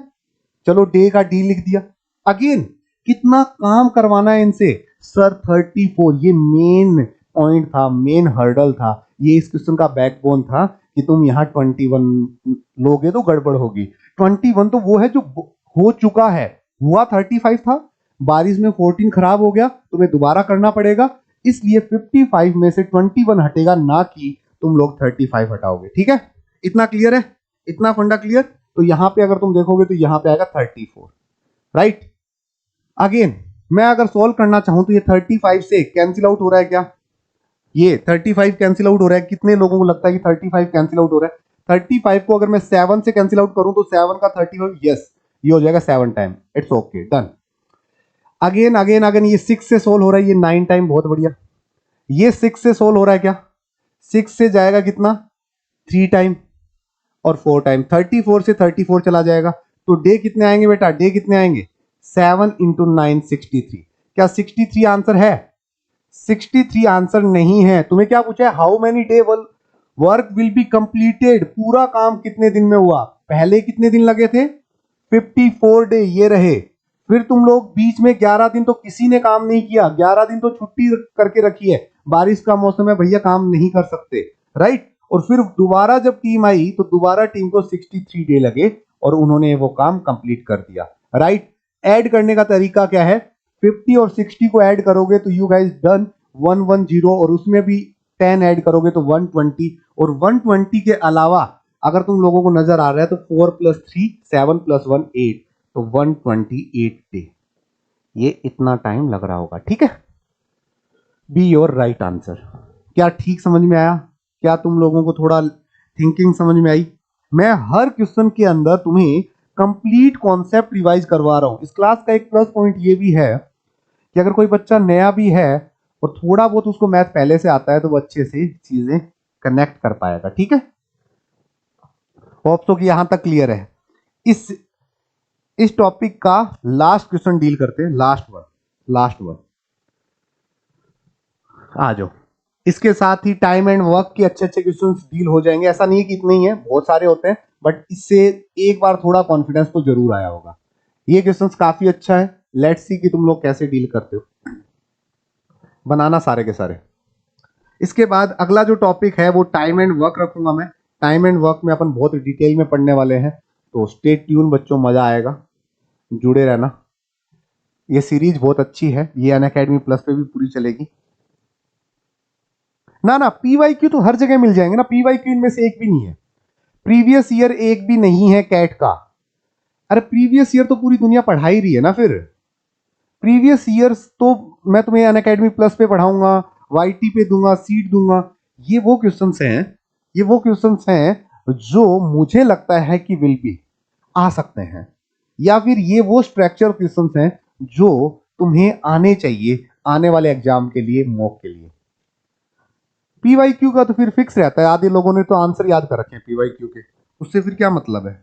चलो डे का डी लिख दिया। अगेन कितना काम करवाना है इनसे? सर 34। ये मेन पॉइंट था, मेन हर्डल था, ये इस क्वेश्चन का बैकबोन था कि तुम यहां 21 लोगे तो गड़बड़ होगी। 21 तो वो है जो हो चुका है, हुआ 35 था, बारिश में 14 खराब हो गया, तुम्हें दोबारा करना पड़ेगा। इसलिए 55 में से 21 हटेगा, ना कि तुम लोग 35 हटाओगे। ठीक है, इतना क्लियर है? इतना फंडा क्लियर? तो यहां पे अगर तुम देखोगे तो यहां पे आएगा 34, राइट? अगेन मैं अगर सोल्व करना चाहूं तो ये 35 से कैंसिल आउट हो रहा है क्या? ये 35 कैंसिल आउट हो रहा है। कितने लोगों को लगता है कि 35 कैंसिल आउट हो रहा है? 35 को अगर मैं 7 से कैंसिल आउट करूं तो 7 का 35, यस, ये हो जाएगा 7 time. It's okay, done. Again again again ये 6 से सोल्व हो रहा है, ये 9 टाइम, बहुत बढ़िया। ये 6 से सोल्व हो रहा है क्या? 6 से जाएगा कितना? 3 टाइम और 4 टाइम। 34 से 34 चला जाएगा, तो डे कितने आएंगे बेटा? डे कितने आएंगे? 7 इंटू 9 63। क्या 63 आंसर है? 63 आंसर नहीं है। तुम्हें क्या पूछा है? How many day work will be completed? पूरा काम कितने दिन में हुआ? पहले कितने दिन लगे थे? 54 डे, ये रहे। फिर तुम लोग बीच में 11 दिन तो किसी ने काम नहीं किया, 11 दिन तो छुट्टी करके रखी है, बारिश का मौसम है भैया, काम नहीं कर सकते, राइट? और फिर दोबारा जब टीम आई तो दोबारा टीम को 63 डे लगे और उन्होंने वो काम कंप्लीट कर दिया, राइट? ऐड करने का तरीका क्या है? 50 और 60 को ऐड करोगे तो यू गाइस डन 110, और उसमें भी 10 ऐड करोगे तो 120, और 120 के अलावा अगर तुम लोगों को नजर आ रहा है तो 4 + 3 7 + 1 8, तो 128 डे। ये इतना टाइम लग रहा होगा, ठीक है? Be your right answer. क्या ठीक समझ में आया? क्या तुम लोगों को थोड़ा थिंकिंग समझ में आई? मैं हर क्वेश्चन के अंदर तुम्हें कंप्लीट कॉन्सेप्ट रिवाइज करवा रहा हूं। इस क्लास का एक प्लस पॉइंट ये भी है कि अगर कोई बच्चा नया भी है और थोड़ा बहुत उसको मैथ पहले से आता है तो वो अच्छे से चीजें कनेक्ट कर पाएगा, ठीक है? होप सो कि यहां तक क्लियर है। इस टॉपिक का लास्ट क्वेश्चन डील करते हैं, लास्ट वन आ जाओ। इसके साथ ही टाइम एंड वर्क के अच्छे अच्छे क्वेश्चन डील हो जाएंगे। ऐसा नहीं है कि इतने ही है, बहुत सारे होते हैं, बट इससे एक बार थोड़ा कॉन्फिडेंस तो जरूर आया होगा। ये क्वेश्चंस काफी अच्छा है, लेट्स सी कि तुम लोग कैसे डील करते हो। बनाना सारे के सारे। इसके बाद अगला जो टॉपिक है वो टाइम एंड वर्क रखूंगा मैं। टाइम एंड वर्क में अपन बहुत डिटेल में पढ़ने वाले हैं, तो स्टे ट्यून बच्चों, मजा आएगा, जुड़े रहना। ये सीरीज बहुत अच्छी है, ये अनअकैडमी प्लस पे भी पूरी चलेगी। ना ना, पीवाईक्यू तो हर जगह मिल जाएंगे ना, पीवाईक्यू इनमें से एक भी नहीं है। प्रीवियस ईयर एक भी नहीं है कैट का। अरे प्रीवियस ईयर तो पूरी दुनिया पढ़ा ही रही है ना। फिर प्रीवियस ईयर्स तो मैं तुम्हें अनअकैडमी प्लस पे पढ़ाऊंगा, वाईटी पे दूंगा, सीट दूंगा। ये वो क्वेश्चंस हैं, ये वो क्वेश्चंस हैं जो मुझे लगता है कि विल बी आ सकते हैं, या फिर ये वो स्ट्रक्चर क्वेश्चंस हैं जो तुम्हें आने चाहिए आने वाले एग्जाम के लिए, मॉक के लिए। पीवाईक्यू का तो फिर फिक्स रहता है, आधे लोगों ने तो आंसर याद कर रखे हैं पीवाईक्यू के, उससे फिर क्या मतलब है?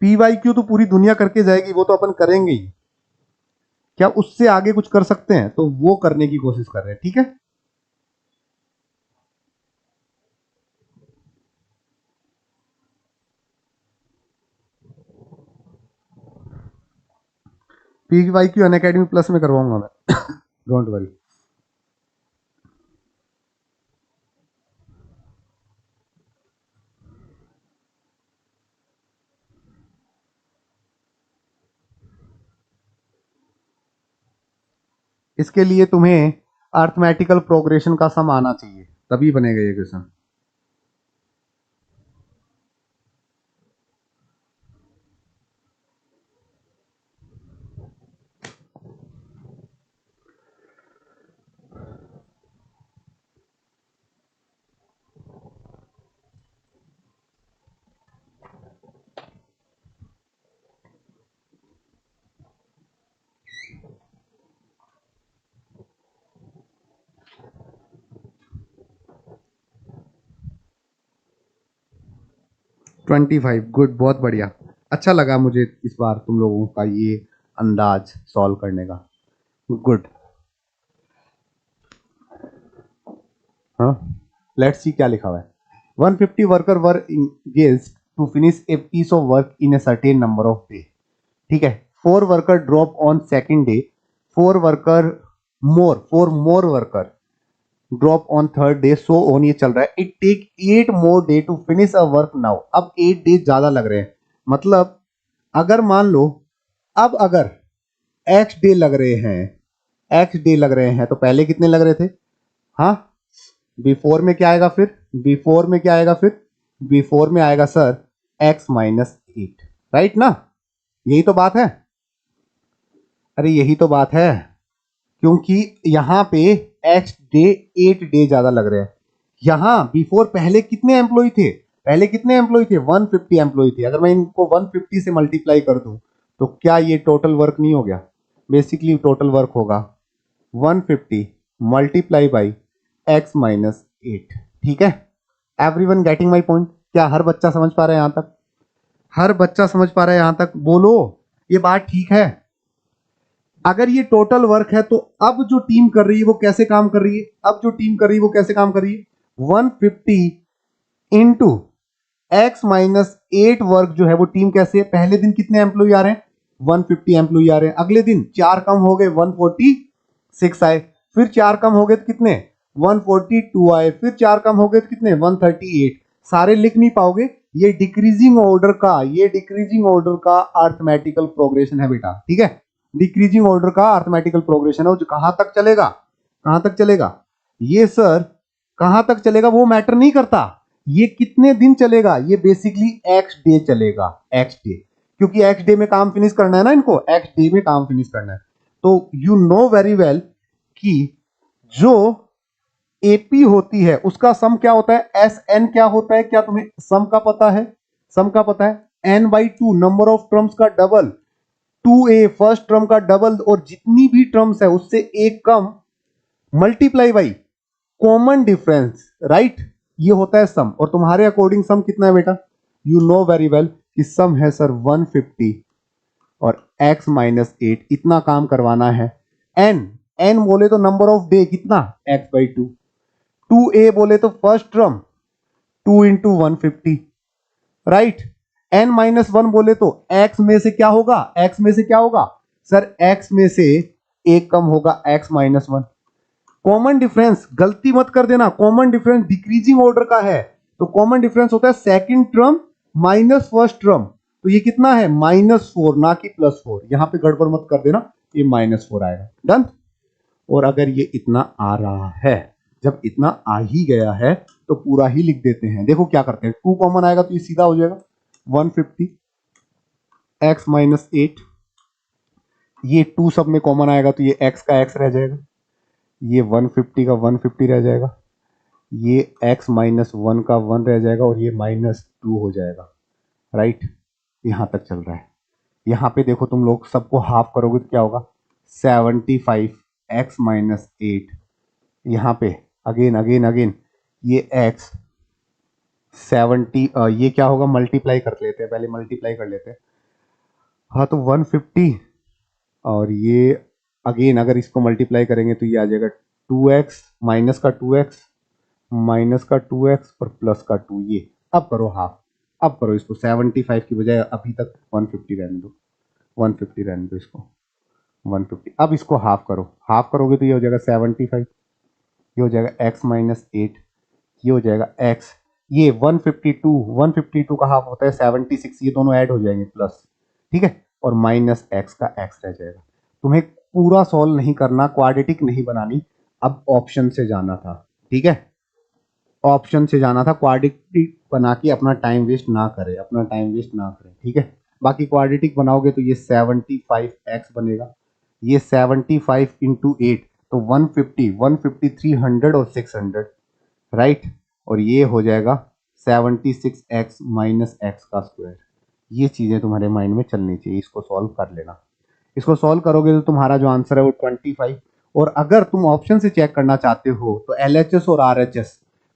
पीवाईक्यू तो पूरी दुनिया करके जाएगी, वो तो अपन करेंगे ही। क्या उससे आगे कुछ कर सकते हैं? तो वो करने की कोशिश कर रहे हैं, ठीक है? पीवाईक्यू अनअकैडमी प्लस में करवाऊंगा मैं, डोंट वरी। इसके लिए तुम्हें अर्थमेटिकल प्रोग्रेशन का सम आना चाहिए, तभी बनेगा ये क्वेश्चन। ट्वेंटी फाइव, गुड, बहुत बढ़िया। अच्छा लगा मुझे इस बार तुम लोगों का ये अंदाज सॉल्व करने का, गुड। हाँ, लेट्स सी क्या लिखा हुआ है। 150 worker were engaged to finish a piece of work in a certain number of day. ठीक है, 4 worker drop on second day, 4 more worker drop on third day, so on, ये चल रहा है। It take 8 more day to finish a work now. अब 8 days ज्यादा लग रहे हैं, मतलब अगर मान लो, अब अगर एक्स डे लग रहे हैं, एक्स डे लग रहे हैं, तो पहले कितने लग रहे थे? हाँ, बिफोर में क्या आएगा फिर? बिफोर में क्या आएगा फिर? बिफोर में आएगा सर x-8, राइट ना? यही तो बात है, अरे यही तो बात है, क्योंकि यहां पे एक्स डे 8 डे ज्यादा लग रहे हैं। यहां बिफोर पहले कितने एम्प्लॉय थे? पहले कितने एम्प्लॉय थे? 150 एम्प्लॉय थे। अगर मैं इनको 150 से मल्टीप्लाई कर दूं तो क्या ये टोटल वर्क नहीं हो गया? बेसिकली टोटल वर्क होगा 150 मल्टीप्लाई बाई x-8। ठीक है, एवरीवन गेटिंग माय पॉइंट? क्या हर बच्चा समझ पा रहा है यहां तक? हर बच्चा समझ पा रहा है यहां तक? बोलो, ये बात ठीक है? अगर ये टोटल वर्क है तो अब जो टीम कर रही है वो कैसे काम कर रही है? अब जो टीम कर रही है वो कैसे काम कर रही है? 150 इंटू x-8 वर्क जो है वो टीम कैसे है? पहले दिन कितने एम्प्लॉय आ रहे हैं? 150 एम्प्लॉय आ रहे हैं। अगले दिन 4 कम हो गए, 146 आए। फिर 4 कम हो गए तो कितने? 142 आए। फिर 4 कम हो गए तो कितने? 138। सारे लिख नहीं पाओगे, ये डिक्रीजिंग ऑर्डर का, ये डिक्रीजिंग ऑर्डर का अर्थमेटिकल प्रोग्रेशन है बेटा। ठीक है, डिक्रीजिंग ऑर्डर का अर्थमेटिकल प्रोग्रेशन है, जो कहां तक चलेगा? कहां तक चलेगा ये सर? कहां तक चलेगा वो मैटर नहीं करता, ये कितने दिन चलेगा, ये बेसिकली एक्स डे चलेगा, एक्स डे, क्योंकि एक्स डे में काम फिनिश करना है ना, इनको एक्स डे में काम फिनिश करना है। तो यू नो वेरी वेल कि जो एपी होती है उसका सम क्या होता है? एस एन क्या होता है? क्या तुम्हें सम का पता है? सम का पता है? n/2 नंबर ऑफ टर्म्स का डबल, 2a फर्स्ट टर्म का डबल, और जितनी भी टर्म्स है उससे एक कम, multiply by common difference, right? ये होता है सम। और तुम्हारे अकॉर्डिंग सम कितना है बेटा? यू नो वेरी वेल कि सम है सर 150 और x-8, इतना काम करवाना है। n, n बोले तो नंबर ऑफ डे कितना? x/2। 2a बोले तो first term 2 into 150, right? n-1 बोले तो x में से क्या होगा? x में से क्या होगा सर? x में से एक कम होगा, x-1। कॉमन डिफरेंस, गलती मत कर देना, कॉमन डिफरेंस डिक्रीजिंग ऑर्डर का है, तो कॉमन डिफरेंस होता है second term minus first term. तो ये कितना है? -4, ना कि +4। यहां पे गड़बड़ मत कर देना, ये -4 आएगा। डन? और अगर ये इतना आ रहा है, जब इतना आ ही गया है तो पूरा ही लिख देते हैं। देखो क्या करते हैं, 2 कॉमन आएगा तो ये सीधा हो जाएगा 150 x-8। ये 2 सब में कॉमन आएगा तो ये x का x रह जाएगा, ये 150 का 150 रह जाएगा, ये x-1 का 1 रह जाएगा, और ये -2 हो जाएगा, राइट? यहां तक चल रहा है। यहां पे देखो, तुम लोग सबको हाफ करोगे तो क्या होगा? 75 x-8। यहां पे अगेन अगेन अगेन ये x 70, ये क्या होगा? मल्टीप्लाई कर लेते हैं, पहले मल्टीप्लाई कर लेते हैं। हाँ, तो 150 और ये अगेन अगर इसको मल्टीप्लाई करेंगे तो ये आ जाएगा 2x माइनस का 2x माइनस का 2x और प्लस का 2। ये अब करो हाफ, अब करो इसको 75 की बजाय अभी तक 150 रहने दो, 150 रहने दो इसको, 150। अब इसको हाफ करो, हाफ करोगे तो ये हो जाएगा 75, ये हो जाएगा x-8, ये हो जाएगा x, ये 152, 152 का हाफ होता है 76, ये दोनों ऐड हो जाएंगे प्लस, ठीक है, और माइनस x का x रह जाएगा। तुम्हें पूरा सॉल्व नहीं करना, क्वाड्रेटिक नहीं बनानी, अब ऑप्शन से जाना था। ठीक है, ऑप्शन से जाना था, क्वाड्रेटिक बना के अपना टाइम वेस्ट ना करे, अपना टाइम वेस्ट ना करें। ठीक है, बाकी क्वाड्रेटिक बनाओगे तो ये 75x बनेगा, ये 75 इंटू 8 तो 150, 150, 300 और 600, राइट। और ये हो जाएगा 76x माइनस एक्स का स्क्वायर। ये चीज़ें तुम्हारे माइंड में चलनी चाहिए, इसको सॉल्व कर लेना। इसको सॉल्व करोगे तो तुम्हारा जो आंसर है वो 25। और अगर तुम ऑप्शन से चेक करना चाहते हो तो LHS और RHS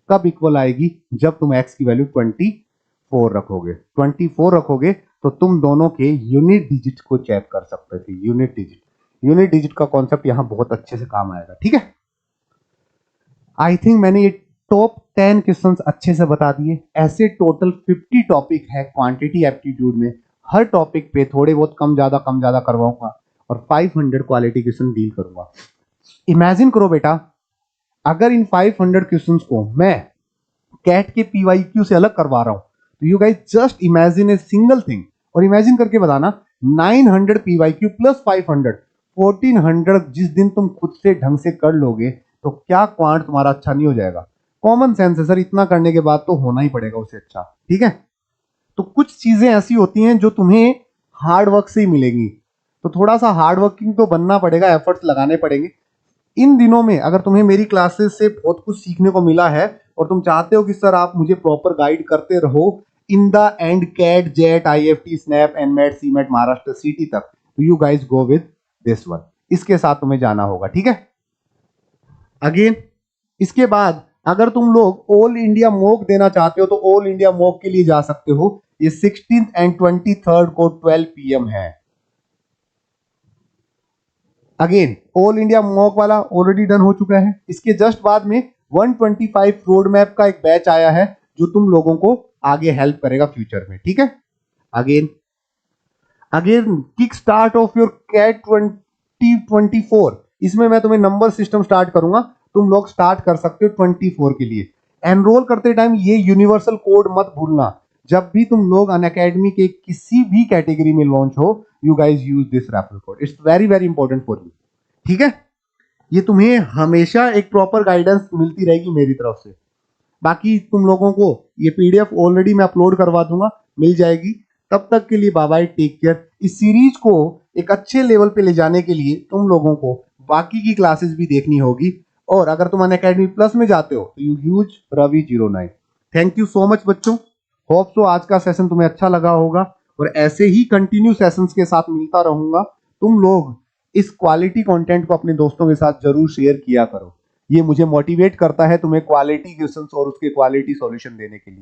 कब इक्वल आएगी, जब तुम x की वैल्यू 24 रखोगे। 24 रखोगे तो तुम दोनों के यूनिट डिजिट को चेक कर सकते थे। यूनिट डिजिट, यूनिट डिजिट का कॉन्सेप्ट यहां बहुत अच्छे से काम आएगा। ठीक है, आई थिंक मैंने ये टॉप 10 क्वेश्चंस अच्छे से बता दिए। ऐसे टोटल 50 टॉपिक है क्वांटिटी एप्टीट्यूड में, हर टॉपिक पे थोड़े बहुत कम ज्यादा करवाऊंगा और 500 क्वालिटी क्वेश्चन डील करूंगा। इमेजिन करो बेटा, अगर इन 500 क्वेश्चंस को मैं कैट के PYQ से अलग करवा रहा हूं तो you guys just imagine a single thing, और इमेजिन करके बताना 900 PYQ प्लस 500, 1400 जिस दिन तुम खुद से ढंग से कर लोगे तो क्या क्वांट तुम्हारा अच्छा नहीं हो जाएगा। कॉमन सेंस है सर, इतना करने के बाद तो होना ही पड़ेगा उससे अच्छा। ठीक है, तो कुछ चीजें ऐसी होती हैं जो तुम्हें हार्ड वर्क से ही मिलेंगी, तो थोड़ा सा हार्ड वर्किंग तो बनना पड़ेगा, एफर्ट्स लगाने पड़ेंगे। इन दिनों में अगर तुम्हें मेरी क्लासेस से बहुत कुछ सीखने को मिला है और तुम चाहते हो कि सर आप मुझे प्रॉपर गाइड करते रहो in the end CAT XAT IFT SNAP NMAT CMAT Maharashtra CT तक, तो you guys go with this one, इसके साथ तुम्हें जाना होगा। ठीक है, अगेन इसके बाद अगर तुम लोग ऑल इंडिया मॉक देना चाहते हो तो ऑल इंडिया मॉक के लिए जा सकते हो। ये 16th एंड 23rd को 12 PM है। अगेन ऑल इंडिया मॉक वाला ऑलरेडी डन हो चुका है। इसके जस्ट बाद में 125 रोड मैप का एक बैच आया है जो तुम लोगों को आगे हेल्प करेगा फ्यूचर में। ठीक है, again kick start off your CAT 2024, इसमें मैं तुम्हें नंबर सिस्टम स्टार्ट करूंगा, तुम लोग स्टार्ट कर सकते हो 24 के लिए। एनरोल करते टाइम ये यूनिवर्सल कोड मत भूलना, जब भी तुम लोग अनअकैडमी के किसी भी कैटेगरी में लॉन्च हो, you guys use this referral code, it's very very important for you. ठीक है, ये तुम्हें हमेशा एक प्रॉपर गाइडेंस मिलती रहेगी मेरी तरफ से। बाकी तुम लोगों को ये PDF ऑलरेडी मैं अपलोड करवा दूंगा, मिल जाएगी। तब तक के लिए बाय बाय, टेक केयर। इस सीरीज को एक अच्छे लेवल पे ले जाने के लिए तुम लोगों को बाकी की क्लासेस भी देखनी होगी, और अगर तुम अनअकैडमी प्लस में जाते हो तो you use Ravi09। Thank you so much बच्चों, होप सो आज का सेशन तुम्हें अच्छा लगा होगा, और ऐसे ही कंटिन्यू सेशंस के साथ मिलता रहूंगा। तुम लोग इस क्वालिटी कंटेंट को अपने दोस्तों के साथ जरूर शेयर किया करो, ये मुझे मोटिवेट करता है तुम्हें क्वालिटी क्वेश्चंस और उसके क्वालिटी सॉल्यूशन देने के लिए।